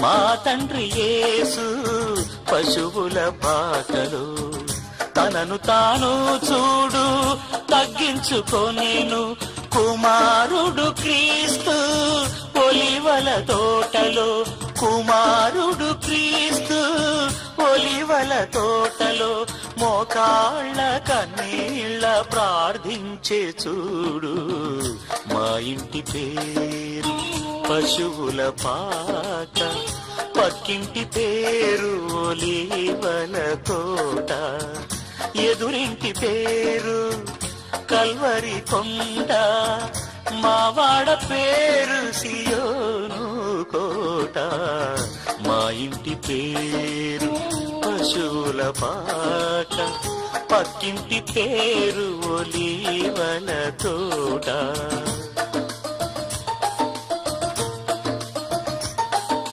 మా తండ్రి యేసు పశువుల పాకలో తనను తాను చూడు తగ్గించుకొనెను. కుమారుడు క్రీస్తు ఒలివల తోటలో, కుమారుడు క్రీస్తు ఒలివల తోటలో మోకాళ్ళ కన్నీళ్ళ ప్రార్థించే చూడు. మా ఇంటి పేరు పశువుల పాక, పక్కింటి పేరు ఒలివల తోట, ఎదురింటి పేరు కల్వరి కొండ, మావాడ పేరు సియోను కోట. మా ఇంటి పేరు పశువుల పాక, పక్కింటి పేరు ఒలివల తోట.